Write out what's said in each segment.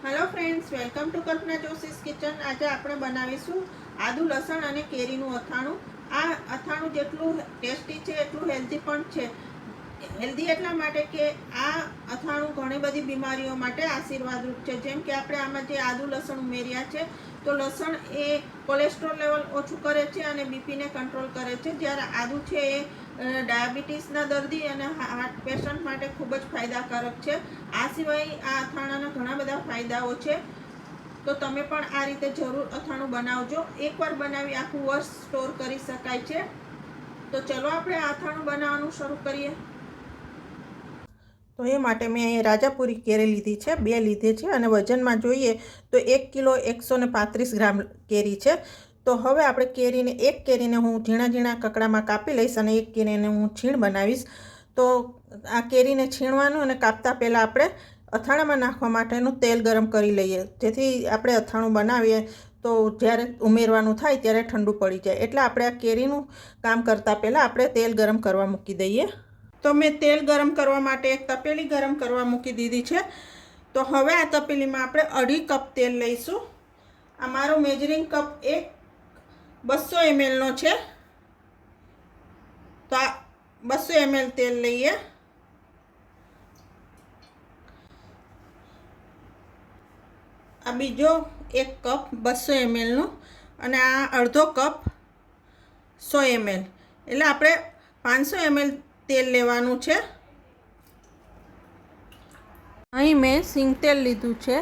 Hello friends, welcome to Kalpana Joshi's kitchen. आज આપણે બનાવીશું આદુ લસણ અને કેરીનું અથાણું। આ અથાણું જેટલું ટેસ્ટી છે એટલું હેલ્ધી પણ છે। હેલ્ધી એટલા માટે કે આ અથાણું ઘણી બધી બીમારીઓ માટે આશીર્વાદરૂપ છે। જેમ કે આપણે આમાં જે આદુ લસણ ઉમેર્યા છે તો લસણ એ કોલેસ્ટ્રોલ લેવલ ઓછું કરે છે અને બીપીને કંટ્રોલ કરે છે, જ્યારે આદુ છે એ ડાયાબિટીસના દર્દી અને હાર્ટ પેશન્ટ માટે ખૂબ જ ફાયદાકારક છે। આ સિવાય આ અથાણાના ઘણા બધા ફાયદાઓ છે, તો તમે પણ આ રીતે જરૂર અથાણું બનાવજો। એકવાર બનાવી આખું વર્ષ સ્ટોર કરી શકાય છે। તો ચલો આપણે આ અથાણું બનાવવાનું શરૂ કરીએ। તો એ માટે મેં અહીંયા રાજાપુરી કેરી લીધી છે, 2 લીધી છે અને વજનમાં જોઈએ તો 1 કિલો 135 ગ્રામ કેરી છે। તો હવે આપણે કેરીને એક કેરીને હું ઝીણા ઝીણા કકડામાં કાપી લઈશ અને એક કેરીને હું છીણ બનાવીશ। તો આ કેરીને છીણવાનું અને કાપતા પહેલાં આપણે અથાણામાં નાખવા માટેનું તેલ ગરમ કરી લઈએ, જેથી આપણે અથાણું બનાવીએ તો જ્યારે ઉમેરવાનું થાય ત્યારે ઠંડુ પડી જાય। એટલે આપણે આ કેરીનું કામ કરતાં પહેલાં આપણે તેલ ગરમ કરવા મૂકી દઈએ। તો મેં તેલ ગરમ કરવા માટે એક તપેલી ગરમ કરવા મૂકી દીધી છે। તો હવે આ તપેલીમાં આપણે 2.5 કપ તેલ લઈશું। આ મારો મેજરિંગ કપ 200 ml છે। તો આ 200 ml તેલ લઈએ। આ બીજો 1 કપ 200 mlનો અને આ અડધો કપ 100 ml, એટલે આપણે 500 ml તેલ લેવાનું છે। અહીં મેં સિંગ તેલ લીધું છે।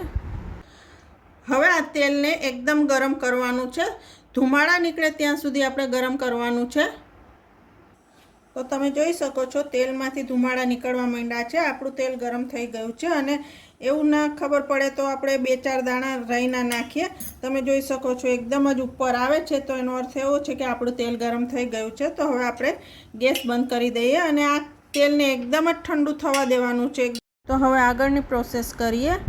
હવે આ તેલને એકદમ ગરમ કરવાનું છે, ધુમાડા નીકળે ત્યાં સુધી આપણે ગરમ કરવાનું છે। તો તમે જોઈ શકો છો તેલમાંથી ધુમાડા નીકળવા માંડ્યા છે। આપણું તેલ ગરમ થઈ ગયું છે અને એવું ના ખબર પડે તો આપણે 2-4 દાણા રાઈના નાખીએ। તમે જોઈ શકો છો એકદમ જ ઉપર આવે છે, તો એનો અર્થ એવો છે કે આપણું તેલ ગરમ થઈ ગયું છે। તો હવે આપણે ગેસ બંધ કરી દઈએ અને આ તેલને એકદમ જ ઠંડુ થવા દેવાનું છે। તો હવે આગળની પ્રોસેસ કરીએ।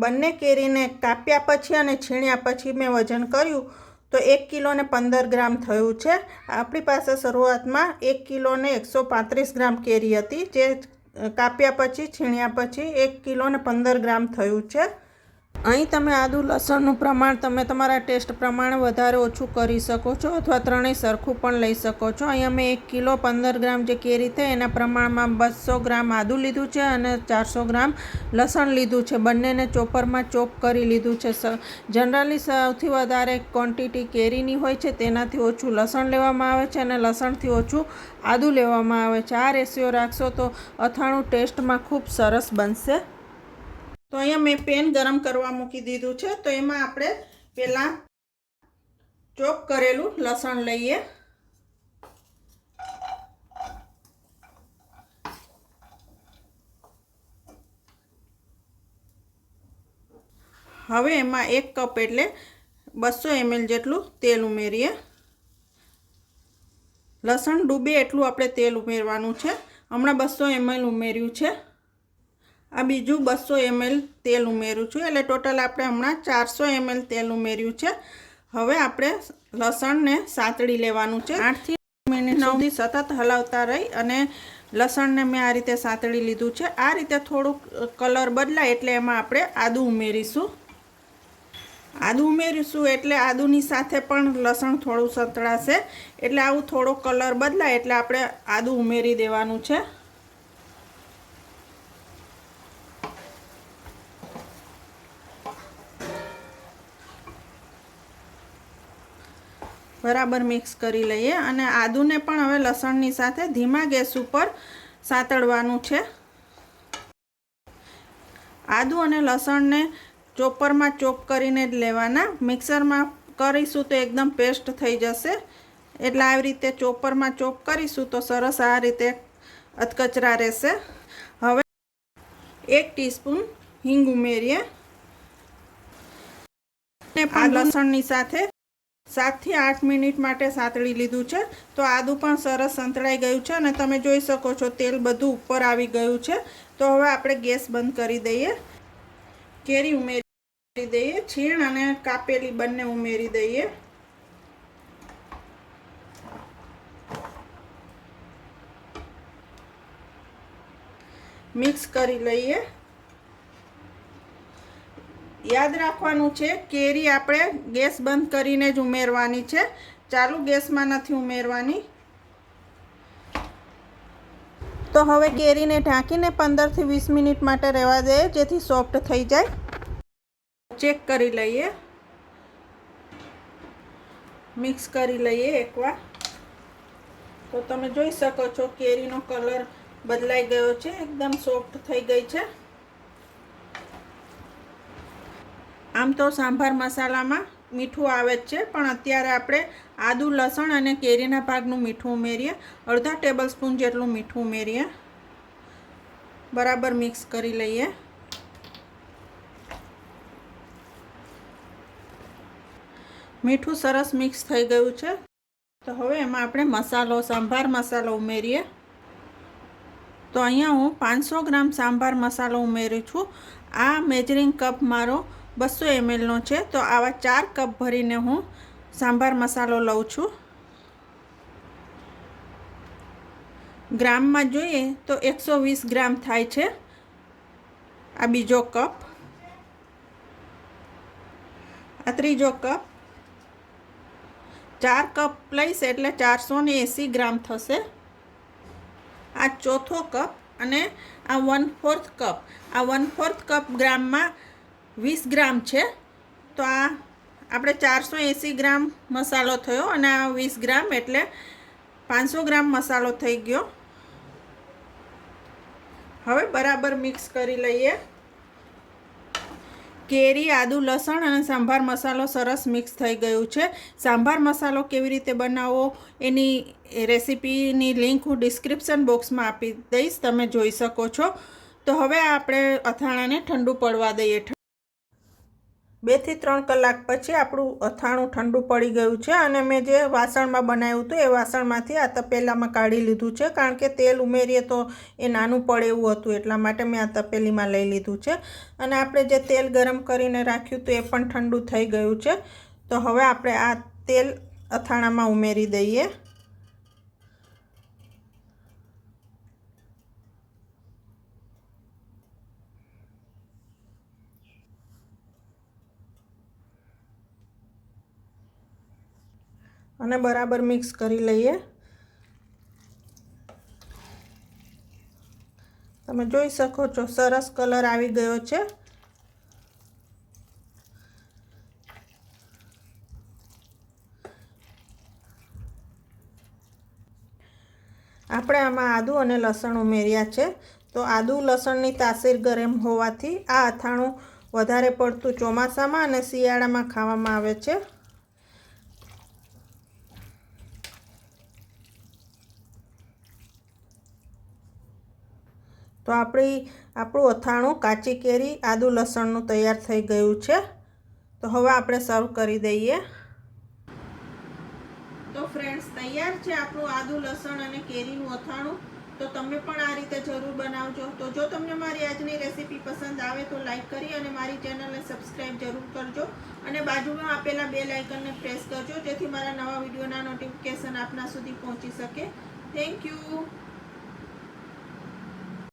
બંને કેરીને કાપ્યા પછી અને છીણ્યા પછી મેં વજન કર્યું તો 1 કિલો ને 15 ગ્રામ થયું છે। આપણી પાસે શરૂઆતમાં 1 કિલો ને 135 ગ્રામ કેરી હતી, જે કાપ્યા પછી છીણ્યા પછી 1 કિલો ને 15 ગ્રામ થયું છે। અહીં તમે આદુ લસણનું પ્રમાણ તમે તમારા ટેસ્ટ પ્રમાણે વધારે ઓછું કરી શકો છો અથવા ત્રણેય સરખું પણ લઈ શકો છો। અહીંયા મેં 1 કિલો 15 ગ્રામ જે કેરી થઈ એના પ્રમાણમાં 200 ગ્રામ આદુ લીધું છે અને 400 ગ્રામ લસણ લીધું છે। બંનેને ચોપરમાં ચોપ કરી લીધું છે। જનરલી સૌથી વધારે ક્વોન્ટિટી કેરીની હોય છે, તેનાથી ઓછું લસણ લેવામાં આવે છે અને લસણથી ઓછું આદુ લેવામાં આવે છે। આ રેશિયો રાખશો તો અથાણું ટેસ્ટમાં ખૂબ સરસ બનશે। તો અહીંયા મેં પેન ગરમ કરવા મૂકી દીધું છે। તો એમાં આપણે પહેલાં ચોપ કરેલું લસણ લઈએ। હવે એમાં 1 કપ એટલે 200 ml જેટલું તેલ ઉમેરીએ। લસણ ડૂબે એટલું આપણે તેલ ઉમેરવાનું છે। હમણાં 200 ml ઉમેર્યું છે। આ બીજું 200 ml તેલ ઉમેરું છું, એટલે ટોટલ આપણે હમણાં 400 ml તેલ ઉમેર્યું છે। હવે આપણે લસણને સાતળી લેવાનું છે। 8 થી 9 મિનિટ સુધી સતત હલાવતા રહી અને લસણને મેં આ રીતે સાતળી લીધું છે। આ રીતે થોડુંક કલર બદલાય એટલે એમાં આપણે આદુ ઉમેરીશું। આદુ ઉમેરીશું એટલે આદુની સાથે પણ લસણ થોડું સતળાશે, એટલે આવું થોડો કલર બદલાય એટલે આપણે આદુ ઉમેરી દેવાનું છે। બરાબર મિક્સ કરી લઈએ અને આદુને પણ હવે લસણની સાથે ધીમા ગેસ ઉપર સાતળવાનું છે। આદુ અને લસણને ચોપરમાં ચોપ કરીને જ લેવાના, મિક્સરમાં કરીશું તો એકદમ પેસ્ટ થઈ જશે। એટલે આવી રીતે ચોપરમાં ચોપ કરીશું તો સરસ આ રીતે અધકચરા રહેશે। હવે 1 ટીસ્પૂન હિંગ ઉમેરીએ અને પણ લસણની સાથે 7 થી 8 મિનિટ માટે સાતળી લીધું છે। તો આદુ પણ સરસ સંતળાઈ ગયું છે અને તમે જોઈ શકો છો તેલ બધું ઉપર આવી ગયું છે। તો હવે આપણે ગેસ બંધ કરી દઈએ, કેરી ઉમેરી દઈએ, છીણ અને કાપેલી બંને ઉમેરી દઈએ। મિક્સ કરી લઈએ। યાદ રાખવાનું છે, કેરી આપણે ગેસ બંધ કરીને જ ઉમેરવાની છે, ચાલુ ગેસમાં નથી ઉમેરવાની. તો હવે કેરીને ઢાંકીને 15 થી 20 મિનિટ માટે રહેવા દઈએ, જેથી સોફ્ટ થઈ જાય. ચેક કરી લઈએ, મિક્સ કરી લઈએ એકવાર. તો તમે જોઈ શકો છો કેરીનો કલર બદલાઈ ગયો છે, એકદમ સોફ્ટ થઈ ગઈ છે. આમ તો સાંભાર મસાલામાં મીઠું આવે જ છે, પણ અત્યારે આપણે આદુ લસણ અને કેરીના ભાગનું મીઠું ઉમેરીએ. અડધા ટેબલ સ્પૂન જેટલું મીઠું ઉમેરીએ. બરાબર મિક્સ કરી લઈએ. મીઠું સરસ મિક્સ થઈ ગયું છે. તો હવે એમાં આપણે મસાલો, સાંભાર મસાલો ઉમેરીએ. તો અહીંયા હું 500 ગ્રામ સાંભાર મસાલો ઉમેરું છું. આ મેજરિંગ કપ મારો 200 ml નો છે, તો આવા 4 કપ ભરીને હું સાંભાર મસાલો લઉં છું. ગ્રામમાં જોઈએ તો 120 ગ્રામ થાય છે. આ બીજો કપ, આ ત્રીજો કપ. 4 કપ લઈશ એટલે 480 ગ્રામ થશે. આ ચોથો કપ અને આ 1/4 કપ. આ 1/4 કપ ગ્રામમાં 20 ગ્રામ છે, તો આ આપણે 480 ગ્રામ મસાલો થયો અને આ 20 ગ્રામ એટલે 500 ગ્રામ મસાલો થઈ ગયો. હવે બરાબર મિક્સ કરી લઈએ. કેરી, આદુ, લસણ અને સાંભાર મસાલો સરસ મિક્સ થઈ ગયું છે. સાંભાર મસાલો કેવી રીતે બનાવવો એની રેસીપીની લિંક હું ડિસ્ક્રિપ્શન બોક્સમાં આપી દઈશ, તમે જોઈ શકો છો. તો હવે આપણે અથાણાને ઠંડુ પડવા દઈએ. 2 થી 3 કલાક પછી આપણું અથાણું ઠંડુ પડી ગયું છે અને મેં જે વાસણમાં બનાવ્યું હતું એ વાસણમાંથી આ તપેલામાં કાઢી લીધું છે, કારણ કે તેલ ઉમેરીએ તો એ નાનું પડે એવું હતું, એટલા માટે મેં આ તપેલીમાં લઈ લીધું છે. અને આપણે જે તેલ ગરમ કરીને રાખ્યું હતું એ પણ ઠંડુ થઈ ગયું છે. તો હવે આપણે આ તેલ અથાણામાં ઉમેરી દઈએ. અને બરાબર મિક્સ કરી લઈએ. તમે જોઈ શકો છો સરસ કલર આવી ગયો છે. આપણે આમાં આદુ અને લસણ ઉમેર્યા છે. તો આદુ લસણની તાસીર ગરમ હોવાથી આ અથાણું વધારે પડતું ચોમાસામાં અને શિયાળામાં ખાવામાં આવે છે. તો આપણું અથાણું કાચી કેરી, આદુ લસણનું તૈયાર થઈ ગયું છે. તો હવે આપણે સર્વ કરી દઈએ. તો ફ્રેન્ડ્સ, તૈયાર છે આપણું આદુ લસણ અને કેરીનું અથાણું. તો તમે પણ આ રીતે જરૂર બનાવજો. તો જો તમને મારી આજની રેસીપી પસંદ આવે તો લાઈક કરી અને મારી ચેનલને સબસ્ક્રાઈબ જરૂર કરજો. અને બાજુમાં આપેલા બેલ આઇકનને પ્રેસ કરજો, જેથી મારા નવા વિડીયોના નોટિફિકેશન આપના સુધી પહોંચી શકે. Thank you.